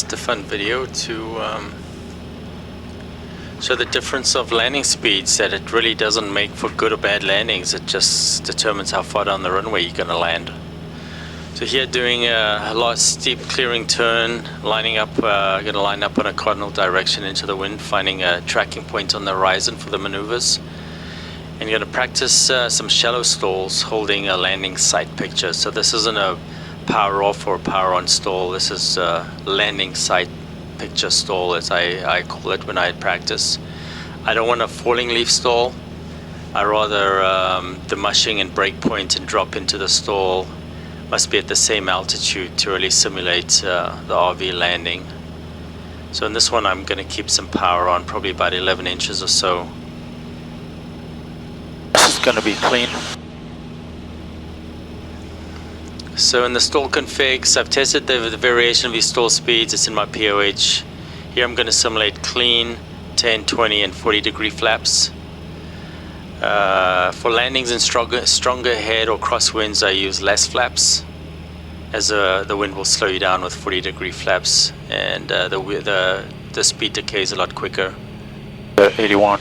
just a fun video to show the difference of landing speeds, that it really doesn't make for good or bad landings. It just determines how far down the runway you're going to land. So here doing a large steep clearing turn, lining up, going to line up in a cardinal direction into the wind, finding a tracking point on the horizon for the maneuvers. And you're going to practice some shallow stalls holding a landing sight picture. So this isn't a power off or power on stall. This is a landing sight picture stall, as I call it when I practice. I don't want a falling leaf stall. I rather the mushing and break point and drop into the stall must be at the same altitude to really simulate the RV landing. So in this one I'm going to keep some power on, probably about 11 inches or so. This is going to be clean. So in the stall configs, I've tested the variation of these stall speeds. It's in my POH. Here I'm going to simulate clean 10, 20 and 40 degree flaps. For landings in stronger head or crosswinds, I use less flaps, as the wind will slow you down with 40 degree flaps, and the speed decay is a lot quicker. 81.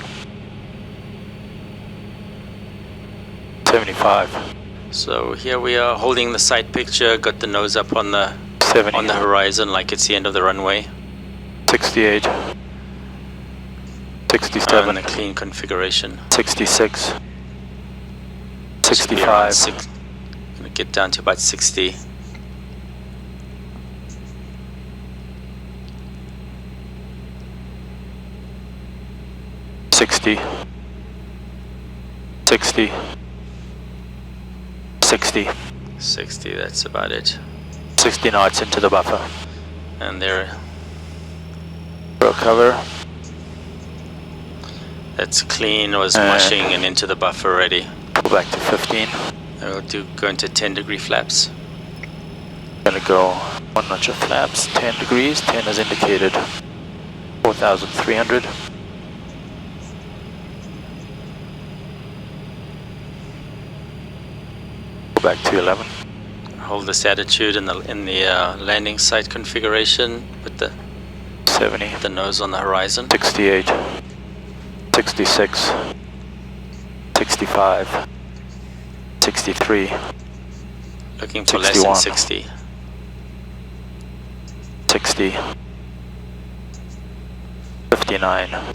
75. So here we are holding the sight picture, got the nose up on the 70. On the horizon like it's the end of the runway. 68. 67. In a clean configuration. 66. 65. Gonna get down to about 60. 60. 60. 60. 60, that's about it. 60 knots into the buffer. And there. Roll cover. That's clean, was mushing and into the buffer already. Go back to 15. I will go into 10 degree flaps. Gonna go one notch of flaps, 10 degrees, 10 is indicated. 4,300. Go back to 11. Hold this attitude in the landing site configuration with the 70. The nose on the horizon. 68. 66. 65. 63. Looking for 61. less than 60. 60. 59.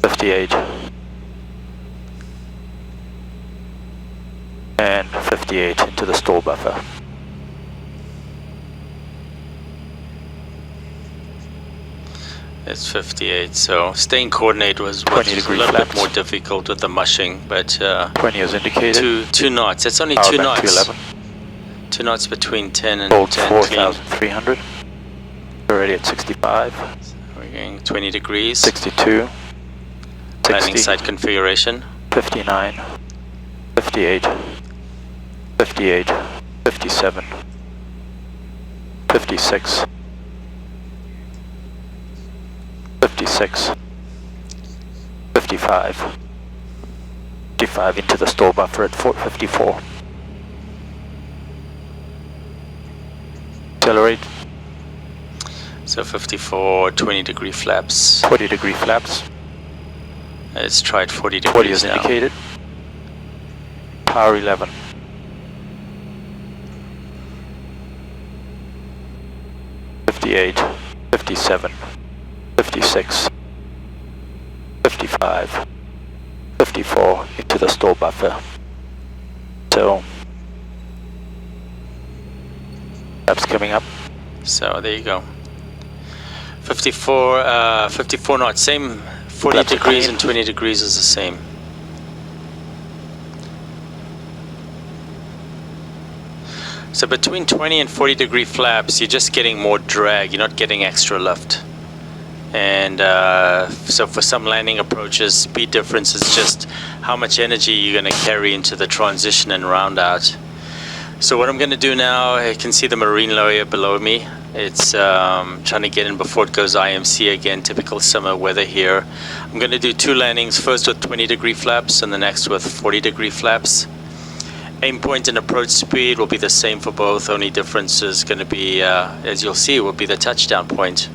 58. And 58 into the stall buffer. It's 58, so staying coordinated was a little bit more difficult with the mushing, but 20 is indicated. Two knots. It's only Power 2 back knots. to 11. 2 knots between 10 and Hold 10 4,300. Already at 65. We're going 20 degrees. 62. Landing 60. site configuration. 59. 58. 58. 57. 56. 56. 55. 55 into the stall buffer at 54. Accelerate. So 54, 20 degree flaps. 40 degree flaps. Let's try it 40 degrees 40 is now. indicated. Power 11. 58. 57. 56. 55. 54 into the stall buffer. So, flaps coming up. So there you go. 54, 54 knots, same. 40 Flaps degrees clean. and 20 degrees is the same. So between 20 and 40 degree flaps, you're just getting more drag, you're not getting extra lift. And so for some landing approaches, speed difference is just how much energy you're going to carry into the transition and round out. So what I'm going to do now, I can see the marine lawyer below me. It's trying to get in before it goes IMC again, typical summer weather here. I'm going to do 2 landings, first with 20 degree flaps and the next with 40 degree flaps. Aim point and approach speed will be the same for both. Only difference is going to be, as you'll see, will be the touchdown point.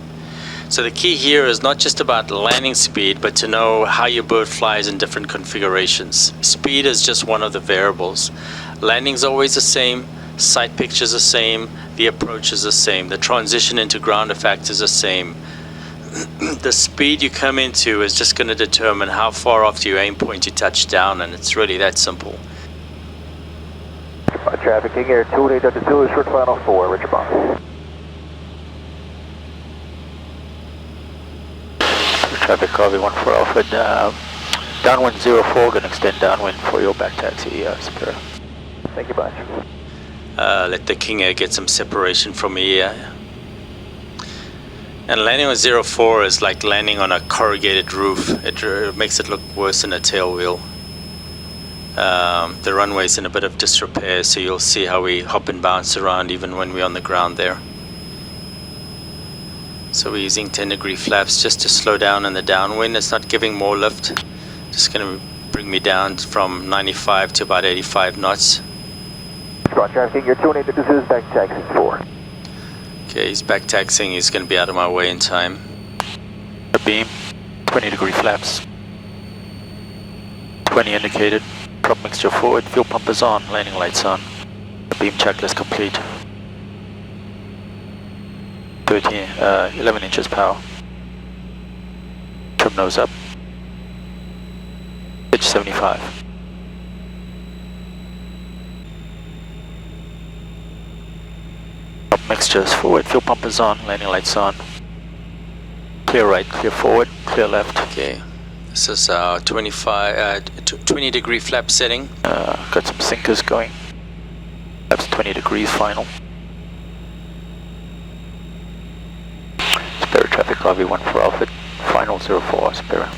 So the key here is not just about landing speed, but to know how your bird flies in different configurations. Speed is just one of the variables. Landing's always the same, sight picture's the same, the approach is the same, the transition into ground effect is the same. The speed you come into is just going to determine how far off your aim point you touch down, and it's really that simple. Traffic King Air 2822, short final 4, Richard Bond. Traffic Harvey 14 Alpha, downwind 04, gonna extend downwind for your back taxi, Superior. Thank you much. Let the King Air get some separation from me. And landing on 04 is like landing on a corrugated roof. It makes it look worse than a tail wheel. The runway's in a bit of disrepair, so you'll see how we hop and bounce around even when we're on the ground there. So we're using 10-degree flaps just to slow down in the downwind. It's not giving more lift. Just going to bring me down from 95 to about 85 knots. Traffic King Air 2822 is back taxi 4. Okay, he's back taxiing. He's going to be out of my way in time. A beam, 20-degree flaps. 20 indicated. Prop mixture forward, fuel pump is on, landing lights on. Beam checklist complete. 11 inches power. Trim nose up. Pitch 75. Prop mixtures forward, fuel pump is on, landing lights on. Clear right, clear forward, clear left. Okay. This is our 20-degree flap setting. Got some sinkers going. Flaps 20 degrees final. Spirit traffic lobby 14 Alpha, final 04, Spirit.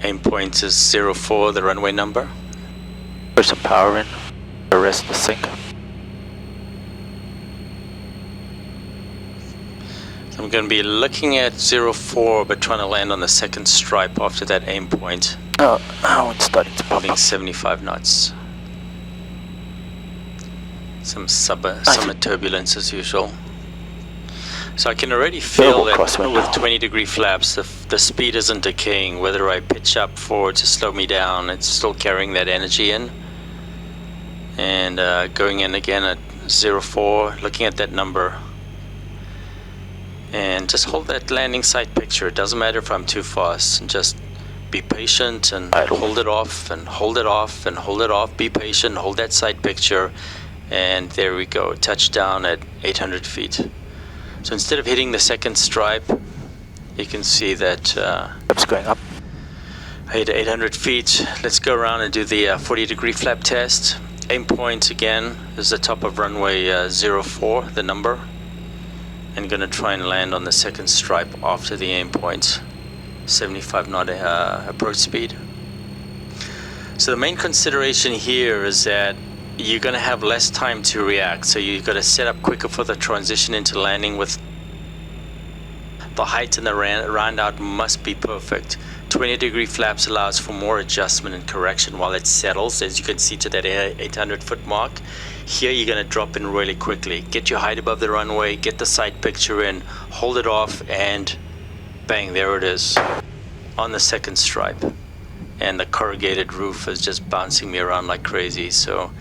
Aim point is 04, the runway number. Push some power in, arrest the sink. So I'm going to be looking at 04, but trying to land on the second stripe after that aim point. Oh, it's starting to pop Holding up. 75 knots. Some summer turbulence as usual. So I can already feel that with 20-degree flaps, the speed isn't decaying. Whether I pitch up forward to slow me down, it's still carrying that energy in. And going in again at 04, looking at that number. And just hold that landing sight picture. It doesn't matter if I'm too fast. And just be patient and hold it off and hold it off and hold it off. Be patient, hold that sight picture. And there we go, touchdown at 800 feet. So instead of hitting the second stripe, you can see that Flaps going up. I hit 800 feet. Let's go around and do the 40-degree flap test. Aim point again is the top of runway 04, the number. And gonna try and land on the second stripe after the aim point. 75 knot approach speed. So the main consideration here is that you're going to have less time to react, so you've got to set up quicker for the transition into landing. With the height and the round out must be perfect. 20-degree flaps allows for more adjustment and correction while it settles, as you can see to that 800 foot mark. Here you're going to drop in really quickly. Get your height above the runway, get the sight picture in, hold it off, and bang, there it is on the second stripe. And the corrugated roof is just bouncing me around like crazy. So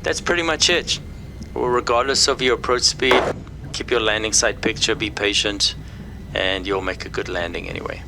that's pretty much it. Well, regardless of your approach speed, keep your landing sight picture, be patient, and you'll make a good landing anyway.